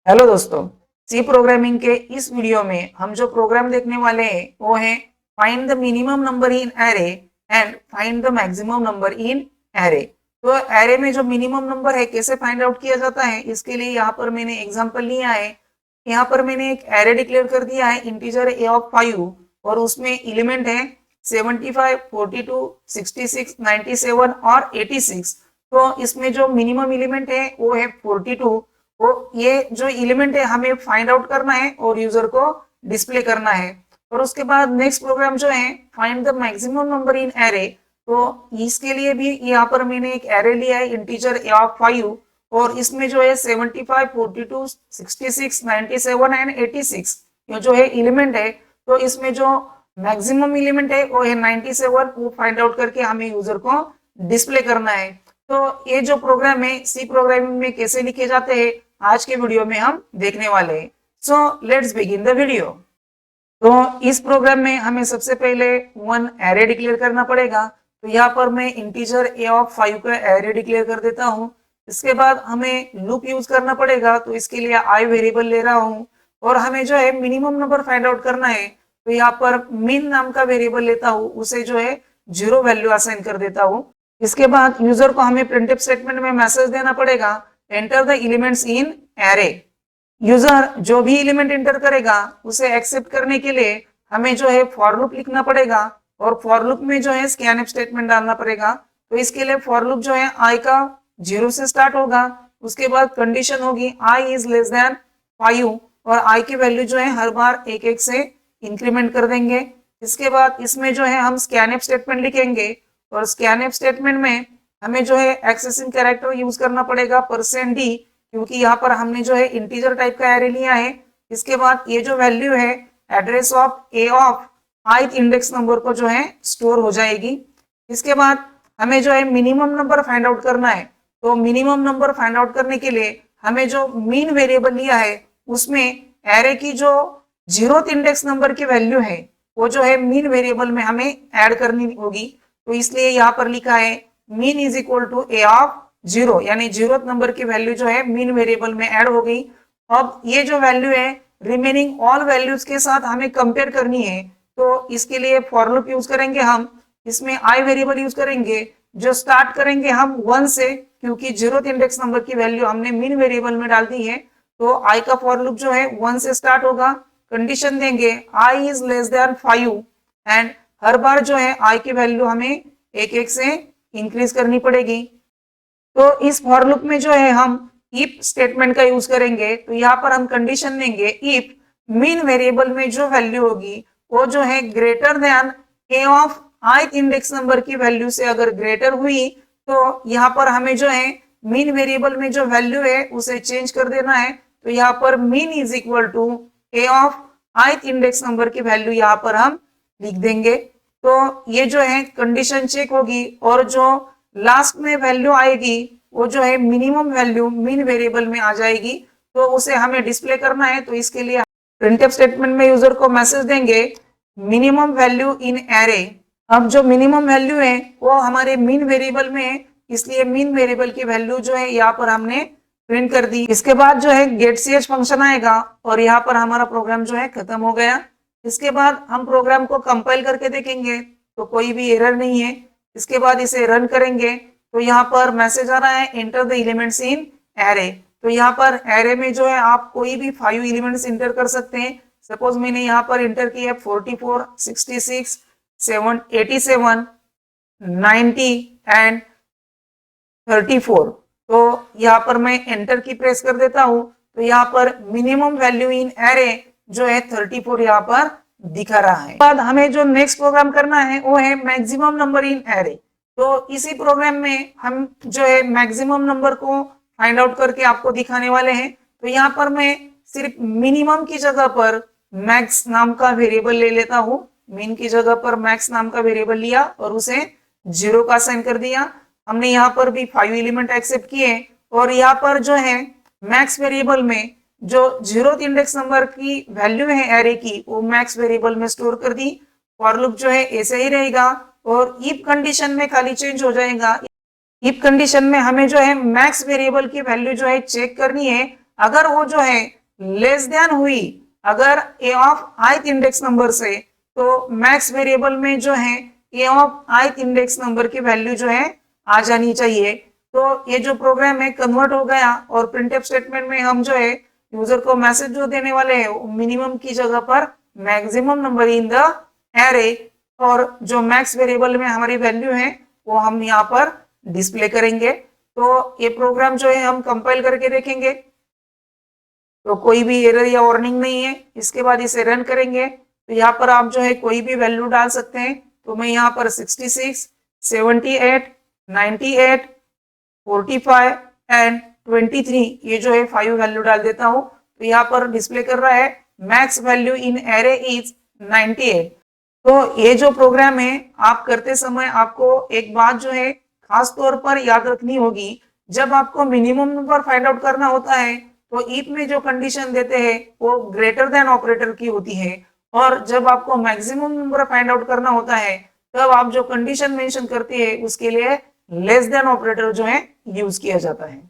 Hello दोस्तों, सी programming के इस वीडियो में हम जो प्रोग्राम देखने वाले हैं वो है find the minimum number in array and find the maximum number in array. तो एरे में जो मिनिमम नंबर है कैसे फाइंड आउट किया जाता है, इसके लिए यहाँ पर मैंने एग्जांपल लिया है। यहाँ पर मैंने एक एरे डिक्लेयर कर दिया है इंटीजर ए ऑफ 5 और उसमें एलिमेंट है 75, 42, 66, 97 और 86। तो इसमें जो मिनिमम एलिमेंट है वो है 42। वो ये जो एलिमेंट है हमें फाइंड आउट करना है और यूजर को डिस्प्ले करना है। और उसके बाद नेक्स्ट प्रोग्राम जो है find the maximum number in array. तो इसके लिए भी यहाँ पर मैंने एक एरे लिया है इंटीजर ए ऑफ 5 और इसमें जो है 75, 42, 66, 97 एंड 86 ये जो है एलिमेंट है। तो इसमें जो मैक्सिमम एलिमेंट है वो है 97, वो फाइंड आउट करके हमें यूजर को डिस्प्ले करना है। तो ये जो प्रोग्राम है सी प्रोग्रामिंग में कैसे लिखे जाते हैं आज के वीडियो में हम देखने वाले हैं। So let's begin the video. तो इस प्रोग्राम में हमें सबसे पहले वन एरे डिक्लेयर करना पड़ेगा। तो यहाँ पर मैं इंटीजर ए ऑफ 5 का एरे डिक्लेयर कर देता हूँ। इसके बाद हमें लूप यूज करना पड़ेगा, तो इसके लिए आई वेरिएबल ले रहा हूँ और हमें जो है मिनिमम नंबर फाइंड आउट करना है। तो यहाँ पर मिन नाम का वेरिएबल लेता हूँ, उसे जो है 0 वैल्यू असाइन कर देता हूँ। इसके बाद यूजर को हमें प्रिंटफ स्टेटमेंट में मैसेज देना पड़ेगा enter the elements in array. User जो भी एलिमेंट एंटर करेगा उसे एक्सेप्ट करने के लिए हमें जो है फॉर लूप लिखना पड़ेगा और फॉर लूप में जो है स्कैनफ स्टेटमेंट डालना पड़ेगा। तो इसके लिए फॉर लूप जो है आई का 0 से स्टार्ट होगा। उसके बाद कंडीशन होगी आई इज लेस देन 5 और आई की वैल्यू जो है हर बार एक एक से इंक्रीमेंट कर देंगे। इसके बाद इसमें जो है हम स्कैनफ स्टेटमेंट लिखेंगे और स्कैनफ स्टेटमेंट में हमें जो है एक्सेसिंग कैरेक्टर यूज करना पड़ेगा %d, क्योंकि यहाँ पर हमने जो है इंटीजर टाइप का एरे लिया है। इसके बाद ये जो वैल्यू है address of A of ith index number को जो है स्टोर हो जाएगी। इसके बाद हमें जो है मिनिमम नंबर फाइंड आउट करना है। तो मिनिमम नंबर फाइंड आउट करने के लिए हमें जो मीन वेरिएबल लिया है उसमें एरे की जो 0th इंडेक्स नंबर की वैल्यू है वो जो है मीन वेरिएबल में हमें ऐड करनी होगी। तो इसलिए यहाँ पर लिखा है mean is equal to a of 0, यानी 0th नंबर की वैल्यू जो है मीन वेरिएबल में ऐड हो गई। अब ये जो वैल्यू है रिमेनिंग ऑल वैल्यूज के साथ हमें कंपेयर करनी है। तो इसके लिए फॉर लूप यूज करेंगे हम। इसमें आई वेरिएबल यूज करेंगे जो स्टार्ट करेंगे हम 1 से, क्योंकि 0th इंडेक्स नंबर की वैल्यू हमने मीन वेरिएबल में डाल दी है। तो आई का फॉर लूप जो है 1 से स्टार्ट होगा। कंडीशन देंगे I is less than 5 and हर बार जो है आई की वैल्यू हमें एक एक से इंक्रीज करनी पड़ेगी। तो इस फॉर लूप में जो है हम इफ स्टेटमेंट का यूज करेंगे। तो यहाँ पर हम कंडीशन देंगे इफ मीन वेरिएबल में जो वैल्यू होगी वो जो है greater than a of ith index number की वैल्यू से अगर ग्रेटर हुई तो यहाँ पर हमें जो है मीन वेरिएबल में जो वैल्यू है उसे चेंज कर देना है। तो यहाँ पर mean is equal to a of ith index number की वैल्यू यहाँ पर हम लिख देंगे। तो ये जो है कंडीशन चेक होगी और जो लास्ट में वैल्यू आएगी वो जो है मिनिमम वैल्यू मीन वेरिएबल में आ जाएगी। तो उसे हमें डिस्प्ले करना है। तो इसके लिए प्रिंटफ स्टेटमेंट में यूजर को मैसेज देंगे मिनिमम वैल्यू इन एरे। अब जो मिनिमम वैल्यू है वो हमारे मीन वेरिएबल में है, इसलिए मीन वेरिएबल की वैल्यू जो है यहाँ पर हमने प्रिंट कर दी। इसके बाद जो है गेट ch फंक्शन आएगा और यहाँ पर हमारा प्रोग्राम जो है खत्म हो गया। इसके बाद हम प्रोग्राम को कंपाइल करके देखेंगे तो कोई भी एरर नहीं है। इसके बाद इसे रन करेंगे तो यहाँ पर मैसेज आ रहा है enter the elements in array. तो यहाँ पर एरे में जो है आप कोई भी 5 एलिमेंट्स इंटर कर सकते हैं। सपोज मैंने यहाँ पर इंटर किया 44, 66, 87, 90 एंड 34। तो यहाँ पर मैं एंटर की प्रेस कर देता हूँ तो यहाँ पर मिनिमम वैल्यू इन एरे जो है 34 यहाँ पर दिखा रहा है। बाद हमें जो नेक्स्ट प्रोग्राम करना है वो है मैक्सिमम नंबर इन एरे। तो इसी प्रोग्राम में हम जो है मैक्सिमम नंबर को फाइंड आउट करके आपको दिखाने वाले हैं। तो यहाँ पर मैं सिर्फ मिनिमम की जगह पर मैक्स नाम का वेरिएबल ले लेता हूँ। मीन की जगह पर मैक्स नाम का वेरिएबल लिया और उसे 0 का असाइन कर दिया। हमने यहाँ पर भी 5 एलिमेंट एक्सेप्ट किए और यहाँ पर जो है मैक्स वेरिएबल में जो 0th इंडेक्स नंबर की वैल्यू है एरे की वो मैक्स वेरिएबल में स्टोर कर दी। फॉर लूप जो है ऐसे ही रहेगा और इफ कंडीशन में खाली चेंज हो जाएगा। इफ कंडीशन में हमें जो है मैक्स वेरिएबल की वैल्यू जो है चेक करनी है अगर वो जो है लेस देन हुई अगर ए ऑफ ith इंडेक्स नंबर से, तो मैक्स वेरिएबल में जो है ए ऑफ ith इंडेक्स नंबर की वैल्यू जो है आ जानी चाहिए। तो ये जो प्रोग्राम है कन्वर्ट हो गया और प्रिंटफ स्टेटमेंट में हम जो है यूजर को मैसेज जो देने वाले हैं मिनिमम की जगह पर maximum number in the array, और जो मैक्स वेरिएबल में हमारी वैल्यू है वो हम यहाँ पर डिस्प्ले करेंगे। तो ये प्रोग्राम जो है हम कंपाइल करके देखेंगे तो कोई भी एरर या वार्निंग नहीं है। इसके बाद इसे रन करेंगे तो यहाँ पर आप जो है कोई भी वैल्यू डाल सकते हैं। तो मैं यहाँ पर 66, 78, 98, 45 एंड 23 ये जो है 5 वैल्यू डाल देता हूँ। तो यहाँ पर डिस्प्ले कर रहा है max value in array is 98। तो ये जो प्रोग्राम है आप करते समय आपको एक बात जो है खास तौर पर याद रखनी होगी, जब आपको मिनिमम नंबर फाइंड आउट करना होता है तो इफ में जो कंडीशन देते हैं वो ग्रेटर देन ऑपरेटर की होती है, और जब आपको मैक्सिमम नंबर फाइंड आउट करना होता है तब आप जो कंडीशन मेंशन करते हैं उसके लिए लेस देन ऑपरेटर जो है यूज किया जाता है।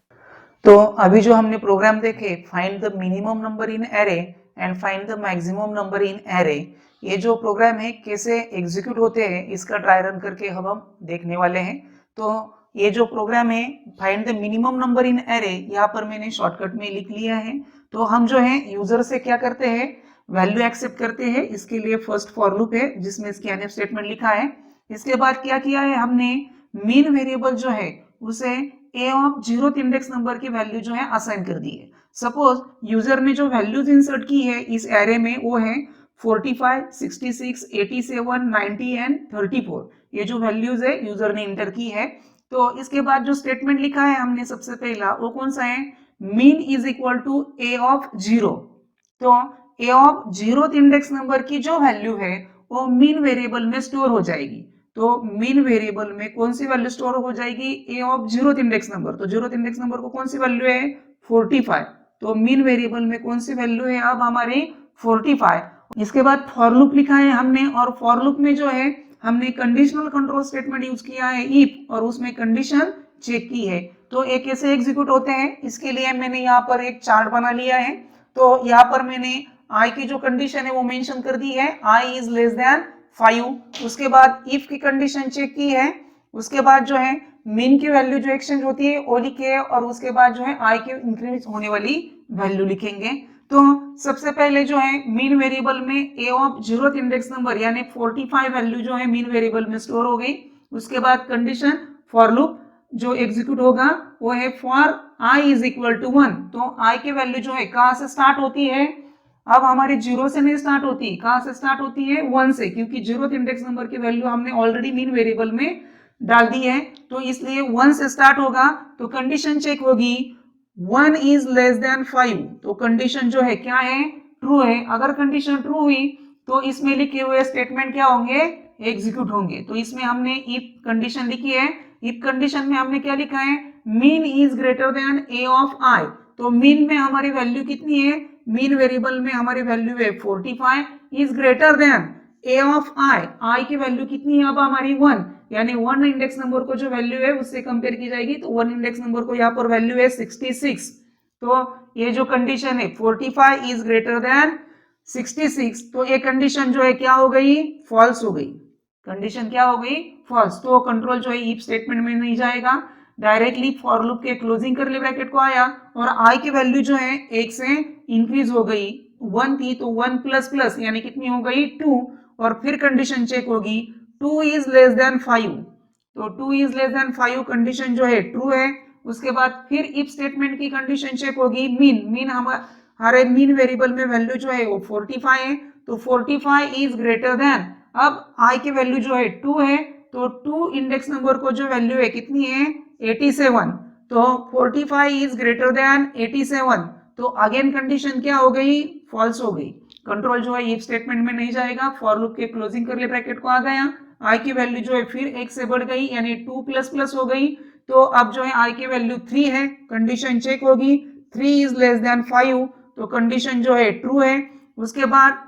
तो अभी जो हमने प्रोग्राम देखे find the minimum number in array and find the maximum number in array, ये जो प्रोग्राम है कैसे एग्जीक्यूट होते हैं इसका ट्राई रन करके हम देखने वाले हैं। तो ये जो प्रोग्राम है find the minimum number in array, यहाँ पर मैंने शॉर्टकट में लिख लिया है। तो हम जो है यूजर से क्या करते हैं वैल्यू एक्सेप्ट करते हैं। इसके लिए फर्स्ट फॉर लूप है जिसमें स्कैनफ स्टेटमेंट लिखा है। इसके बाद क्या किया है हमने मीन वेरिएबल जो है उसे ए ऑफ 0th इंडेक्स नंबर की वैल्यू जो है असाइन कर दी है। सपोज यूजर ने जो वैल्यूज इंसर्ट की है इस एरे में वो है 45, 66, 87, 90 एंड 34। ये जो वैल्यूज है यूजर ने इंटर की है। तो इसके बाद जो स्टेटमेंट लिखा है हमने सबसे पहला वो कौन सा है, mean is equal to a of 0। तो ए ऑफ 0th इंडेक्स नंबर की जो वैल्यू है वो मीन वेरिएबल में स्टोर हो जाएगी। तो मीन वेरिएबल में कौन सी वैल्यू स्टोर हो जाएगी, ए ऑफ 0th इंडेक्स नंबर। तो 0th इंडेक्स नंबर को कौन सी वैल्यू है 45। तो मीन वेरिएबल में कौन सी वैल्यू है अब हमारी 45। इसके बाद फॉर लूप लिखा है हमने, और फॉर लूप में जो है हमने कंडीशनल कंट्रोल स्टेटमेंट यूज किया है इफ, और उसमें कंडीशन चेक की है। तो ये कैसे एग्जीक्यूट होते हैं इसके लिए मैंने यहाँ पर एक चार्ट बना लिया है। तो यहाँ पर मैंने आई की जो कंडीशन है वो मेंशन कर दी है, आई इज लेस देन 5। उसके बाद इफ की कंडीशन चेक की है। उसके बाद जो है मीन की वैल्यू जो एक्सचेंज होती है वो लिखे है, और उसके बाद जो है आई की इंक्रीज होने वाली वैल्यू लिखेंगे। तो सबसे पहले जो है मीन वेरिएबल में ए ऑफ 0th इंडेक्स नंबर यानी 45 वैल्यू जो है मीन वेरिएबल में स्टोर हो गई। उसके बाद कंडीशन फॉर लूप जो एग्जीक्यूट होगा वो है for i is equal to 1। तो आई की वैल्यू जो है कहां से स्टार्ट होती है, अब हमारी 0 से नहीं स्टार्ट होती, कहां से स्टार्ट होती है 1 से, क्योंकि 0th इंडेक्स नंबर की वैल्यू हमने ऑलरेडी मीन वेरिएबल में डाल दी है। तो इसलिए 1 से स्टार्ट होगा। तो कंडीशन चेक होगी 1 इज लेस देन 5। तो कंडीशन जो है क्या है ट्रू है। अगर कंडीशन ट्रू हुई तो इसमें लिखे हुए स्टेटमेंट क्या होंगे एग्जीक्यूट होंगे। तो इसमें हमने इफ कंडीशन लिखी है। इफ कंडीशन में हमने क्या लिखा है mean is greater than a of i. तो मीन में हमारी वैल्यू कितनी है, मीन वेरिएबल में हमारी वैल्यू है 45 is greater than a of i. I की वैल्यू कितनी है अब हमारी 1, यानी 1 इंडेक्स नंबर को जो वैल्यू है उससे कंपेयर की जाएगी। तो 1 इंडेक्स नंबर को यहाँ पर वैल्यू है 66। तो ये जो कंडीशन है 45 इज ग्रेटर देन 66, तो ये कंडीशन जो है क्या हो गई फॉल्स हो गई। कंडीशन क्या हो गई फॉल्स। तो कंट्रोल जो है इफ स्टेटमेंट में नहीं जाएगा, डायरेक्टली फॉर लूप के क्लोजिंग करली ब्रैकेट को आया, और आई की वैल्यू जो है 1 से इंक्रीज हो गई। 1 थी तो 1 प्लस प्लस यानी कितनी हो गई 2, और फिर कंडीशन चेक होगी 2 इज लेस देन 5। तो 2 इज लेस देन 5 कंडीशन जो है ट्रू है। उसके बाद फिर इफ स्टेटमेंट की कंडीशन चेक होगी मीन हमारे मीन वेरिएबल में वैल्यू जो है वो 45 है। तो 45 इज ग्रेटर देन, अब आई की वैल्यू जो है 2 है, तो 2 इंडेक्स नंबर को जो वैल्यू है कितनी है 87। तो 45 इज ग्रेटर देन 87। तो अगेन कंडीशन क्या हो गई फॉल्स हो गई। कंट्रोल जो है इफ स्टेटमेंट में नहीं जाएगा, फॉर लूप के क्लोजिंग करली ब्रैकेट को आ गया। आई की वैल्यू जो है फिर 1 से बढ़ गई यानी 2 प्लस प्लस हो गई। तो अब जो है आई की वैल्यू 3 है, कंडीशन चेक होगी 3 इज लेस देन 5। तो कंडीशन जो है ट्रू है। उसके बाद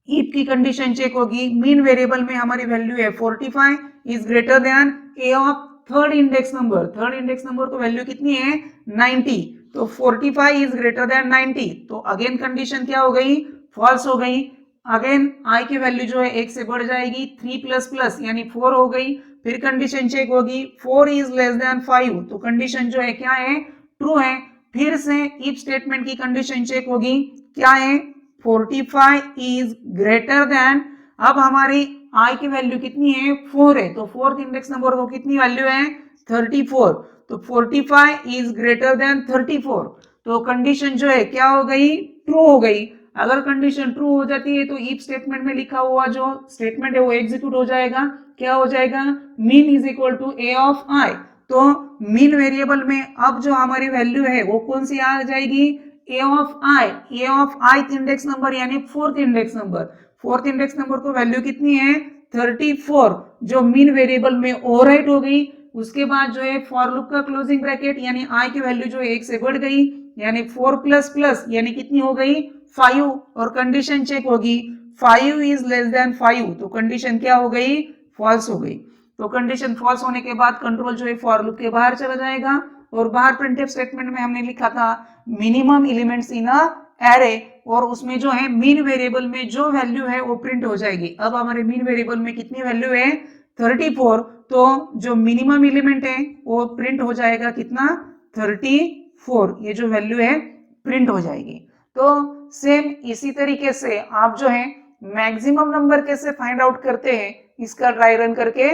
इफ की कंडीशन चेक होगी मीन वेरिएबल में हमारी वैल्यू है 45 is greater than a of third index number. Third index number को वैल्यू कितनी है 90। तो 45 इज ग्रेटर देन 90, तो अगेन कंडीशन क्या हो गई, फॉल्स हो गई। अगेन i की वैल्यू जो है 1 से बढ़ जाएगी, 3 प्लस प्लस यानी 4 हो गई। फिर कंडीशन चेक होगी, 4 इज लेस देन 5, तो कंडीशन जो है क्या है, ट्रू है। फिर से इफ स्टेटमेंट की कंडीशन चेक होगी, क्या है, 45 इज ग्रेटर देन, अब हमारी i की वैल्यू कितनी है, 4 है, तो फोर्थ इंडेक्स नंबर को कितनी वैल्यू है, 34, तो 45 इज ग्रेटर देन 34, तो कंडीशन जो है क्या हो गई, ट्रू हो गई। अगर कंडीशन ट्रू हो जाती है तो इफ स्टेटमेंट में लिखा हुआ जो स्टेटमेंट है वो एग्जीक्यूट हो जाएगा। क्या हो जाएगा, mean is equal to a of i, तो मीन वेरिएबल में अब जो हमारी वैल्यू है वो कौन सी आ जाएगी, ए ऑफ आई इंडेक्स नंबर यानी fourth index number, fourth index number को वैल्यू कितनी है, 34, जो मीन वेरिएबल में ओवरराइट हो गई। उसके बाद जो है फॉर लूप का क्लोजिंग ब्रैकेट यानी आई की वैल्यू जो है 1 से बढ़ गई, यानी 4 प्लस प्लस यानी कितनी हो गई, 5, और कंडीशन चेक होगी, 5 इज लेस देन 5, तो कंडीशन क्या हो गई, फॉल्स हो गई। तो कंडीशन फॉल्स होने के बाद कंट्रोल जो है फॉर लूप के बाहर चला जाएगा, और बाहर प्रिंटफ स्टेटमेंट में हमने लिखा था minimum elements in a array, और उसमें जो है मीन वेरिएबल में जो वैल्यू है वो प्रिंट हो जाएगी। अब हमारे मीन वेरिएबल में कितनी वैल्यू है, 34, तो जो मिनिमम एलिमेंट है वो प्रिंट हो जाएगा कितना, 34, ये जो वैल्यू है प्रिंट हो जाएगी। तो सेम इसी तरीके से आप जो है मैक्सिमम नंबर कैसे फाइंड आउट करते हैं इसका ट्राई रन करके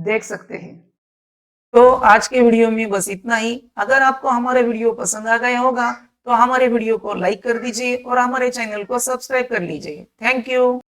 देख सकते हैं। तो आज के वीडियो में बस इतना ही। अगर आपको हमारे वीडियो पसंद आ गया होगा तो हमारे वीडियो को लाइक कर दीजिए और हमारे चैनल को सब्सक्राइब कर लीजिए। Thank you.